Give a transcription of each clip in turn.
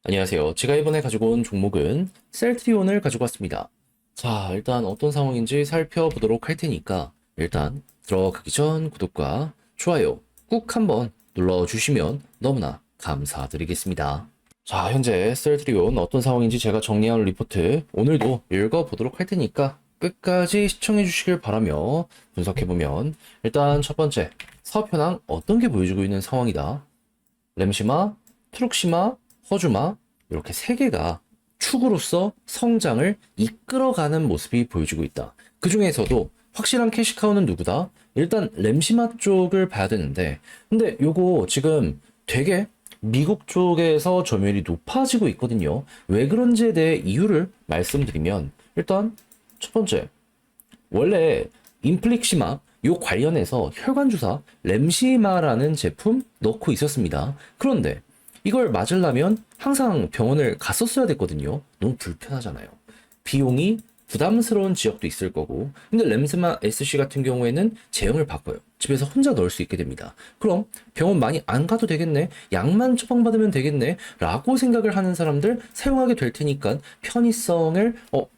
안녕하세요. 제가 이번에 가지고 온 종목은 셀트리온을 가지고 왔습니다. 자, 일단 어떤 상황인지 살펴보도록 할 테니까 일단 들어가기 전 구독과 좋아요 꾹 한번 눌러주시면 너무나 감사드리겠습니다. 자, 현재 셀트리온 어떤 상황인지 제가 정리한 리포트 오늘도 읽어보도록 할 테니까 끝까지 시청해 주시길 바라며 분석해보면 일단 첫 번째 사업 현황 어떤 게 보여주고 있는 상황이다. 램시마, 트룩시마, 허주마 이렇게 세 개가 축으로서 성장을 이끌어가는 모습이 보여지고 있다. 그 중에서도 확실한 캐시카우는 누구다? 일단 램시마 쪽을 봐야 되는데 근데 요거 지금 되게 미국 쪽에서 점유율이 높아지고 있거든요. 왜 그런지에 대해 이유를 말씀드리면 일단 첫 번째 원래 인플릭시마 요 관련해서 혈관주사 램시마라는 제품 넣고 있었습니다. 그런데 이걸 맞으려면 항상 병원을 갔었어야 됐거든요. 너무 불편하잖아요. 비용이 부담스러운 지역도 있을 거고. 근데 램스마 SC 같은 경우에는 제형을 바꿔요. 집에서 혼자 넣을 수 있게 됩니다. 그럼 병원 많이 안 가도 되겠네. 약만 처방받으면 되겠네. 라고 생각을 하는 사람들 사용하게 될 테니까 편의성을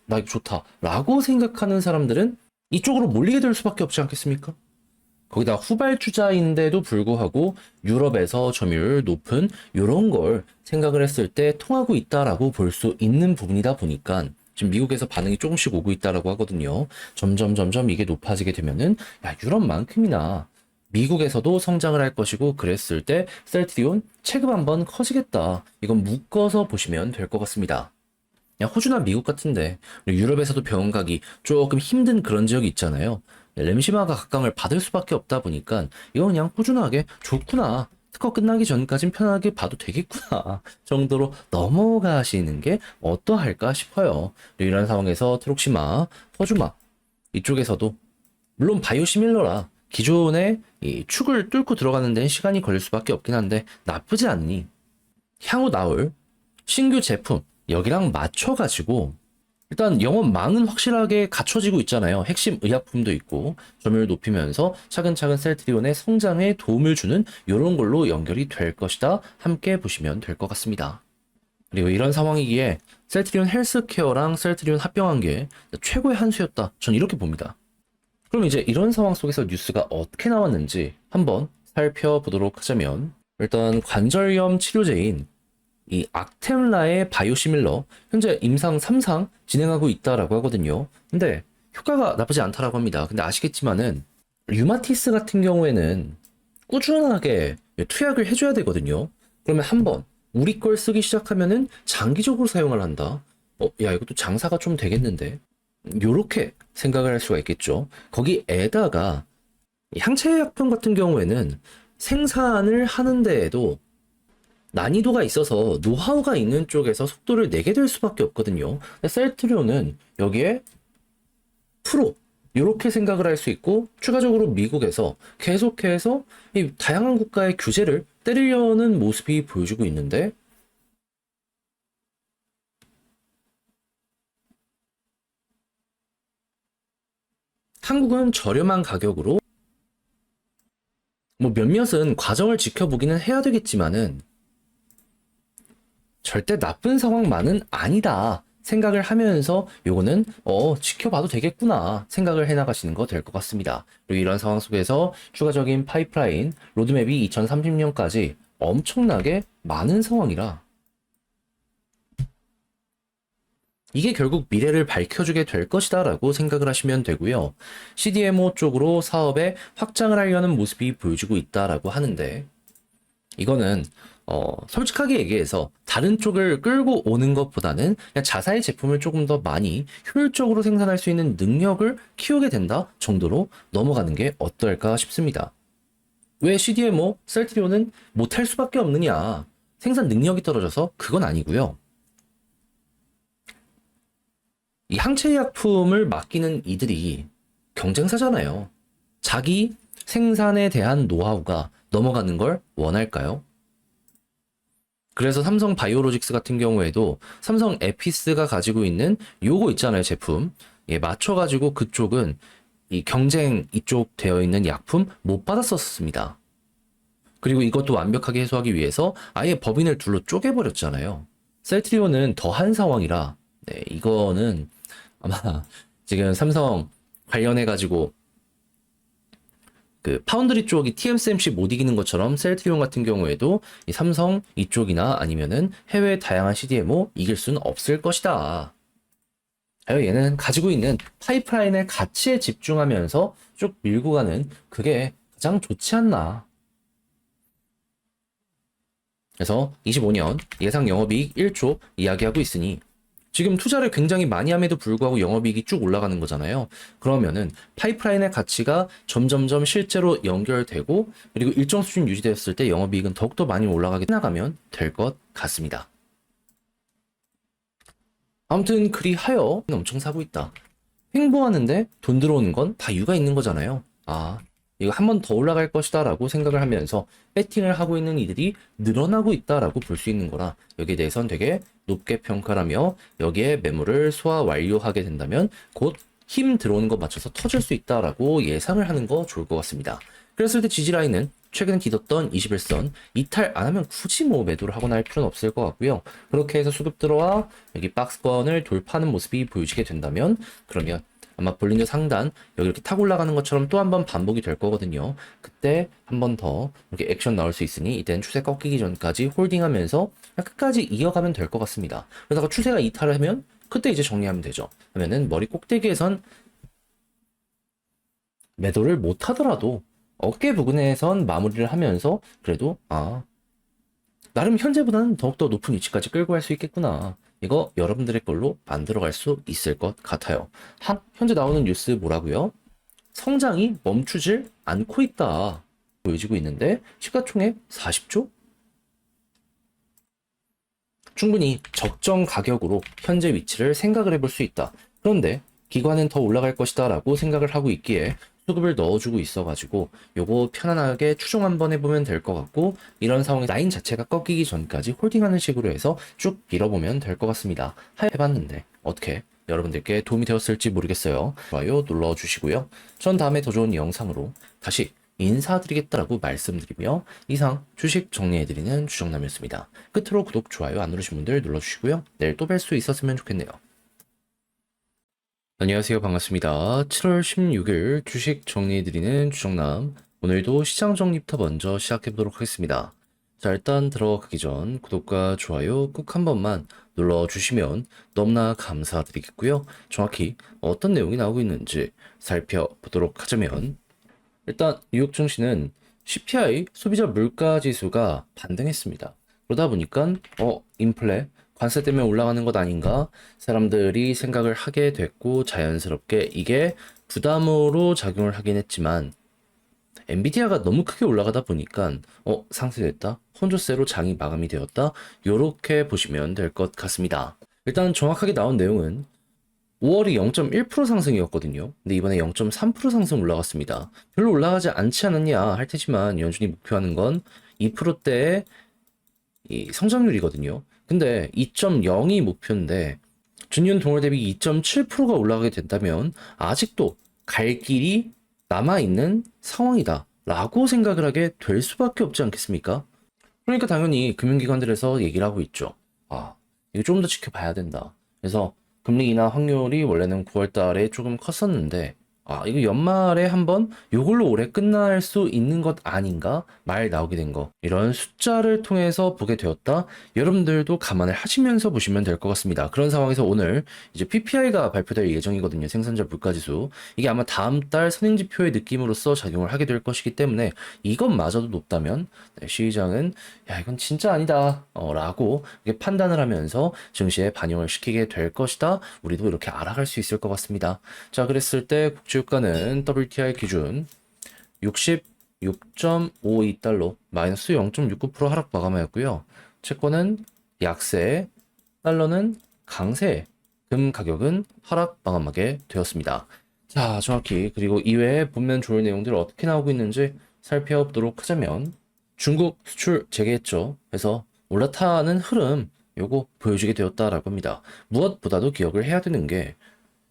나 이거 좋다. 라고 생각하는 사람들은 이쪽으로 몰리게 될 수밖에 없지 않겠습니까? 거기다 후발주자인데도 불구하고 유럽에서 점유율 높은 이런 걸 생각을 했을 때 통하고 있다라고 볼 수 있는 부분이다 보니까 지금 미국에서 반응이 조금씩 오고 있다라고 하거든요. 점점 이게 높아지게 되면은 야, 유럽만큼이나 미국에서도 성장을 할 것이고 그랬을 때 셀트리온 체급 한번 커지겠다. 이건 묶어서 보시면 될 것 같습니다. 야, 호주나 미국 같은데 유럽에서도 병원 가기 조금 힘든 그런 지역이 있잖아요. 램시마가 각광을 받을 수밖에 없다 보니까 이건 그냥 꾸준하게 좋구나. 특허 끝나기 전까진 편하게 봐도 되겠구나 정도로 넘어가시는 게 어떠할까 싶어요. 이런 상황에서 트록시마, 퍼주마 이쪽에서도 물론 바이오시밀러라 기존의 이 축을 뚫고 들어가는 데는 시간이 걸릴 수밖에 없긴 한데 나쁘지 않니. 향후 나올 신규 제품 여기랑 맞춰가지고 일단 영업망은 확실하게 갖춰지고 있잖아요. 핵심 의약품도 있고 점유율 높이면서 차근차근 셀트리온의 성장에 도움을 주는 이런 걸로 연결이 될 것이다. 함께 보시면 될 것 같습니다. 그리고 이런 상황이기에 셀트리온 헬스케어랑 셀트리온 합병한 게 최고의 한 수였다. 전 이렇게 봅니다. 그럼 이제 이런 상황 속에서 뉴스가 어떻게 나왔는지 한번 살펴보도록 하자면 일단 관절염 치료제인 이 악템라의 바이오시밀러 현재 임상 3상 진행하고 있다라고 하거든요. 근데 효과가 나쁘지 않다라고 합니다. 근데 아시겠지만은 류마티스 같은 경우에는 꾸준하게 투약을 해줘야 되거든요. 그러면 한번 우리 걸 쓰기 시작하면은 장기적으로 사용을 한다. 야 이것도 장사가 좀 되겠는데. 요렇게 생각을 할 수가 있겠죠. 거기에다가 향체 약품 같은 경우에는 생산을 하는 데에도 난이도가 있어서 노하우가 있는 쪽에서 속도를 내게 될 수밖에 없거든요. 셀트리온은 여기에 프로 이렇게 생각을 할 수 있고 추가적으로 미국에서 계속해서 이 다양한 국가의 규제를 때리려는 모습이 보여지고 있는데 한국은 저렴한 가격으로 뭐 몇몇은 과정을 지켜보기는 해야 되겠지만은 절대 나쁜 상황만은 아니다 생각을 하면서 요거는 지켜봐도 되겠구나 생각을 해나가시는 거 될 것 같습니다. 그리고 이런 상황 속에서 추가적인 파이프라인 로드맵이 2030년까지 엄청나게 많은 상황이라 이게 결국 미래를 밝혀주게 될 것이다 라고 생각을 하시면 되고요. CDMO 쪽으로 사업에 확장을 하려는 모습이 보여지고 있다라고 하는데 이거는 솔직하게 얘기해서 다른 쪽을 끌고 오는 것보다는 그냥 자사의 제품을 조금 더 많이 효율적으로 생산할 수 있는 능력을 키우게 된다 정도로 넘어가는 게 어떨까 싶습니다. 왜 CDMO, 셀트리온은 못할 수밖에 없느냐? 생산 능력이 떨어져서 그건 아니고요. 이 항체의약품을 맡기는 이들이 경쟁사잖아요. 자기 생산에 대한 노하우가 넘어가는 걸 원할까요? 그래서 삼성 바이오로직스 같은 경우에도 삼성 에피스가 가지고 있는 요거 있잖아요, 제품. 예, 맞춰가지고 그쪽은 이 경쟁 이쪽 되어 있는 약품 못 받았었습니다. 그리고 이것도 완벽하게 해소하기 위해서 아예 법인을 둘로 쪼개버렸잖아요. 셀트리온은 더한 상황이라, 네, 이거는 아마 지금 삼성 관련해가지고 그 파운드리 쪽이 TSMC 못 이기는 것처럼 셀트리온 같은 경우에도 이 삼성 이쪽이나 아니면은 해외 다양한 CDMO 이길 수는 없을 것이다. 얘는 가지고 있는 파이프라인의 가치에 집중하면서 쭉 밀고 가는 그게 가장 좋지 않나. 그래서 25년 예상 영업이익 1조 이야기하고 있으니 지금 투자를 굉장히 많이 함에도 불구하고 영업이익이 쭉 올라가는 거잖아요. 그러면은 파이프라인의 가치가 점점점 실제로 연결되고 그리고 일정 수준 유지되었을 때 영업이익은 더욱더 많이 올라가게 나가면 될 것 같습니다. 아무튼 그리하여 엄청 사고 있다. 횡보하는데 돈 들어오는 건 다 이유가 있는 거잖아요. 이거 한 번 더 올라갈 것이다 라고 생각을 하면서 배팅을 하고 있는 이들이 늘어나고 있다라고 볼 수 있는 거라 여기에 대해선 되게 높게 평가하며 여기에 매물을 소화 완료하게 된다면 곧 힘 들어오는 거 맞춰서 터질 수 있다라고 예상을 하는 거 좋을 것 같습니다. 그랬을 때 지지라인은 최근에 기뒀던 21선 이탈 안 하면 굳이 뭐 매도를 하거나 할 필요는 없을 것 같고요. 그렇게 해서 수급 들어와 여기 박스권을 돌파하는 모습이 보여지게 된다면 그러면 아마 볼린저 상단 여기 이렇게 타고 올라가는 것처럼 또 한 번 반복이 될 거거든요. 그때 한 번 더 이렇게 액션 나올 수 있으니 이때는 추세 꺾이기 전까지 홀딩하면서 끝까지 이어가면 될 것 같습니다. 그러다가 추세가 이탈을 하면 그때 이제 정리하면 되죠. 그러면은 머리 꼭대기에선 매도를 못 하더라도 어깨 부근에선 마무리를 하면서 그래도 나름 현재보다는 더욱더 높은 위치까지 끌고 갈 수 있겠구나. 이거 여러분들의 걸로 만들어갈 수 있을 것 같아요. 현재 나오는 뉴스 뭐라고요? 성장이 멈추질 않고 있다. 보여지고 있는데 시가총액 40조? 충분히 적정 가격으로 현재 위치를 생각을 해볼 수 있다. 그런데 기관은 더 올라갈 것이다 라고 생각을 하고 있기에 수급을 넣어주고 있어가지고 요거 편안하게 추종 한번 해보면 될 것 같고 이런 상황에 라인 자체가 꺾이기 전까지 홀딩하는 식으로 해서 쭉 밀어보면 될 것 같습니다. 해봤는데 어떻게 여러분들께 도움이 되었을지 모르겠어요. 좋아요 눌러주시고요. 전 다음에 더 좋은 영상으로 다시 인사드리겠다라고 말씀드리며 이상 주식 정리해드리는 주정남이었습니다. 끝으로 구독, 좋아요 안 누르신 분들 눌러주시고요. 내일 또 뵐 수 있었으면 좋겠네요. 안녕하세요. 반갑습니다. 7월 16일 주식 정리해드리는 주정남. 오늘도 시장 정리부터 먼저 시작해보도록 하겠습니다. 자, 일단 들어가기 전 구독과 좋아요 꼭 한 번만 눌러주시면 너무나 감사드리겠고요. 정확히 어떤 내용이 나오고 있는지 살펴보도록 하자면 일단 뉴욕 증시는 CPI 소비자 물가 지수가 반등했습니다. 그러다 보니까 인플레 관세 때문에 올라가는 것 아닌가 사람들이 생각을 하게 됐고 자연스럽게 이게 부담으로 작용을 하긴 했지만 엔비디아가 너무 크게 올라가다 보니까 상쇄됐다 혼조세로 장이 마감이 되었다 요렇게 보시면 될 것 같습니다. 일단 정확하게 나온 내용은 5월이 0.1% 상승이었거든요. 근데 이번에 0.3% 상승 올라갔습니다. 별로 올라가지 않지 않았냐 할 테지만 연준이 목표하는 건 2%대의 이 성장률이거든요. 근데 2.0이 목표인데 전년 동월 대비 2.7%가 올라가게 된다면 아직도 갈 길이 남아있는 상황이다 라고 생각을 하게 될 수밖에 없지 않겠습니까? 그러니까 당연히 금융기관들에서 얘기를 하고 있죠. 이거 좀 더 지켜봐야 된다. 그래서 금리 인하 확률이 원래는 9월 달에 조금 컸었는데 이거 연말에 한번 요걸로 올해 끝날 수 있는 것 아닌가 말 나오게 된 거 이런 숫자를 통해서 보게 되었다. 여러분들도 감안을 하시면서 보시면 될 것 같습니다. 그런 상황에서 오늘 이제 PPI가 발표될 예정이거든요. 생산자 물가지수 이게 아마 다음 달 선행지표의 느낌으로서 작용을 하게 될 것이기 때문에 이것마저도 높다면 시장은 야 이건 진짜 아니다 라고 판단을 하면서 증시에 반영을 시키게 될 것이다. 우리도 이렇게 알아갈 수 있을 것 같습니다. 자 그랬을 때 국제유가는 WTI 기준 66.52달러 마이너스 0.69% 하락 마감하였고요. 채권은 약세, 달러는 강세, 금 가격은 하락 마감하게 되었습니다. 자 정확히 그리고 이외에 보면 좋을 내용들 어떻게 나오고 있는지 살펴보도록 하자면 중국 수출 재개했죠. 그래서 올라타는 흐름 요거 보여주게 되었다라고 합니다. 무엇보다도 기억을 해야 되는 게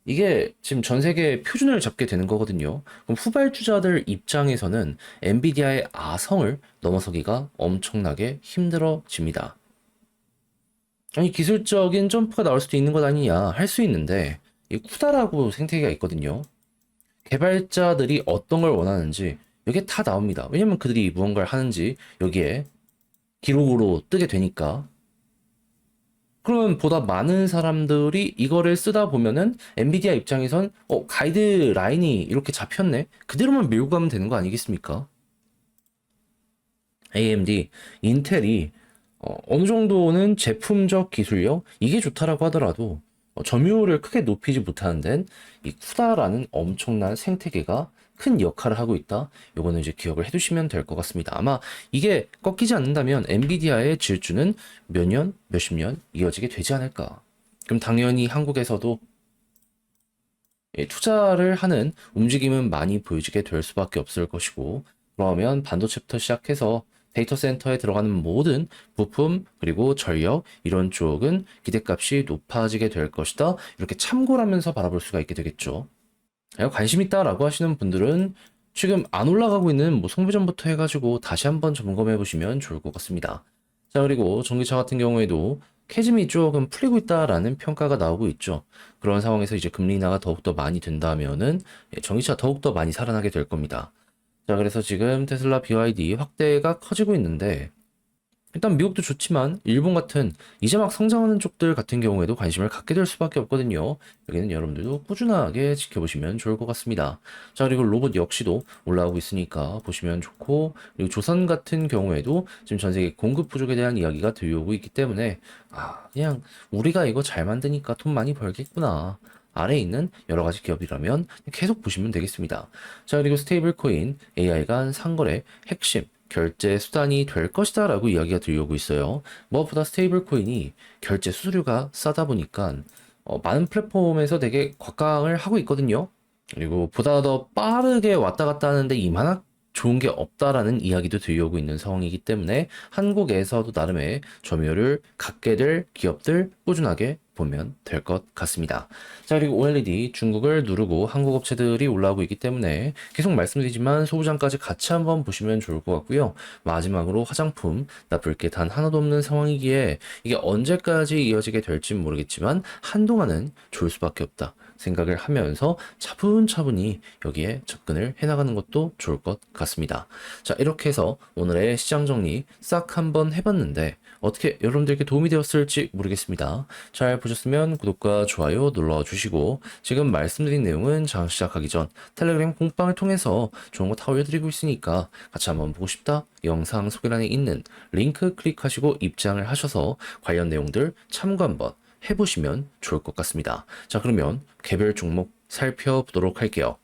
이게 지금 전 세계 표준을 잡게 되는 거거든요. 그럼 후발주자들 입장에서는 엔비디아의 아성을 넘어서기가 엄청나게 힘들어집니다. 아니, 기술적인 점프가 나올 수도 있는 것 아니냐 할 수 있는데, 이 쿠다라고 생태계가 있거든요. 개발자들이 어떤 걸 원하는지 여기에 다 나옵니다. 왜냐면 그들이 무언가를 하는지 여기에 기록으로 뜨게 되니까. 그러면 보다 많은 사람들이 이거를 쓰다 보면은 엔비디아 입장에선 가이드라인이 이렇게 잡혔네. 그대로만 밀고 가면 되는 거 아니겠습니까? AMD, 인텔이 어느 정도는 제품적 기술력 이게 좋다라고 하더라도 점유율을 크게 높이지 못하는 데는 이 쿠다라는 엄청난 생태계가 큰 역할을 하고 있다. 요거는 이제 기억을 해두시면 될 것 같습니다. 아마 이게 꺾이지 않는다면 엔비디아의 질주는 몇 년, 몇십 년 이어지게 되지 않을까. 그럼 당연히 한국에서도 투자를 하는 움직임은 많이 보여지게 될 수밖에 없을 것이고, 그러면 반도체부터 시작해서 데이터 센터에 들어가는 모든 부품, 그리고 전력, 이런 쪽은 기대값이 높아지게 될 것이다. 이렇게 참고를 하면서 바라볼 수가 있게 되겠죠. 관심 있다라고 하시는 분들은 지금 안 올라가고 있는 뭐 성배전부터 해가지고 다시 한번 점검해 보시면 좋을 것 같습니다. 자, 그리고 전기차 같은 경우에도 캐즘이 조금 풀리고 있다라는 평가가 나오고 있죠. 그런 상황에서 이제 금리 인하가 더욱더 많이 된다면은 전기차 더욱더 많이 살아나게 될 겁니다. 자, 그래서 지금 테슬라 BYD 확대가 커지고 있는데, 일단 미국도 좋지만 일본 같은 이제 막 성장하는 쪽들 같은 경우에도 관심을 갖게 될 수밖에 없거든요. 여기는 여러분들도 꾸준하게 지켜보시면 좋을 것 같습니다. 자, 그리고 로봇 역시도 올라오고 있으니까 보시면 좋고, 그리고 조선 같은 경우에도 지금 전 세계 공급 부족에 대한 이야기가 들려오고 있기 때문에 그냥 우리가 이거 잘 만드니까 돈 많이 벌겠구나. 아래에 있는 여러 가지 기업이라면 계속 보시면 되겠습니다. 자, 그리고 스테이블 코인, AI 간 상거래, 핵심, 결제 수단이 될 것이다 라고 이야기가 들려오고 있어요. 무엇보다 스테이블 코인이 결제 수수료가 싸다 보니까 많은 플랫폼에서 되게 곽강을 하고 있거든요. 그리고 보다 더 빠르게 왔다 갔다 하는데 이만한 좋은 게 없다라는 이야기도 들려오고 있는 상황이기 때문에 한국에서도 나름의 점유율을 갖게 될 기업들 꾸준하게 보면 될 것 같습니다. 자, 그리고 OLED 중국을 누르고 한국 업체들이 올라오고 있기 때문에 계속 말씀드리지만 소부장까지 같이 한번 보시면 좋을 것 같고요. 마지막으로 화장품 나쁠 게 단 하나도 없는 상황이기에 이게 언제까지 이어지게 될지 모르겠지만 한동안은 좋을 수밖에 없다 생각을 하면서 차분차분히 여기에 접근을 해나가는 것도 좋을 것 같습니다. 자, 이렇게 해서 오늘의 시장 정리 싹 한번 해봤는데 어떻게 여러분들께 도움이 되었을지 모르겠습니다. 잘 보셨으면 구독과 좋아요 눌러 주시고, 지금 말씀드린 내용은 장 시작하기 전 텔레그램 공방을 통해서 좋은 거 다 올려드리고 있으니까 같이 한번 보고 싶다? 영상 소개란에 있는 링크 클릭하시고 입장을 하셔서 관련 내용들 참고 한번 해보시면 좋을 것 같습니다. 자, 그러면 개별 종목 살펴보도록 할게요.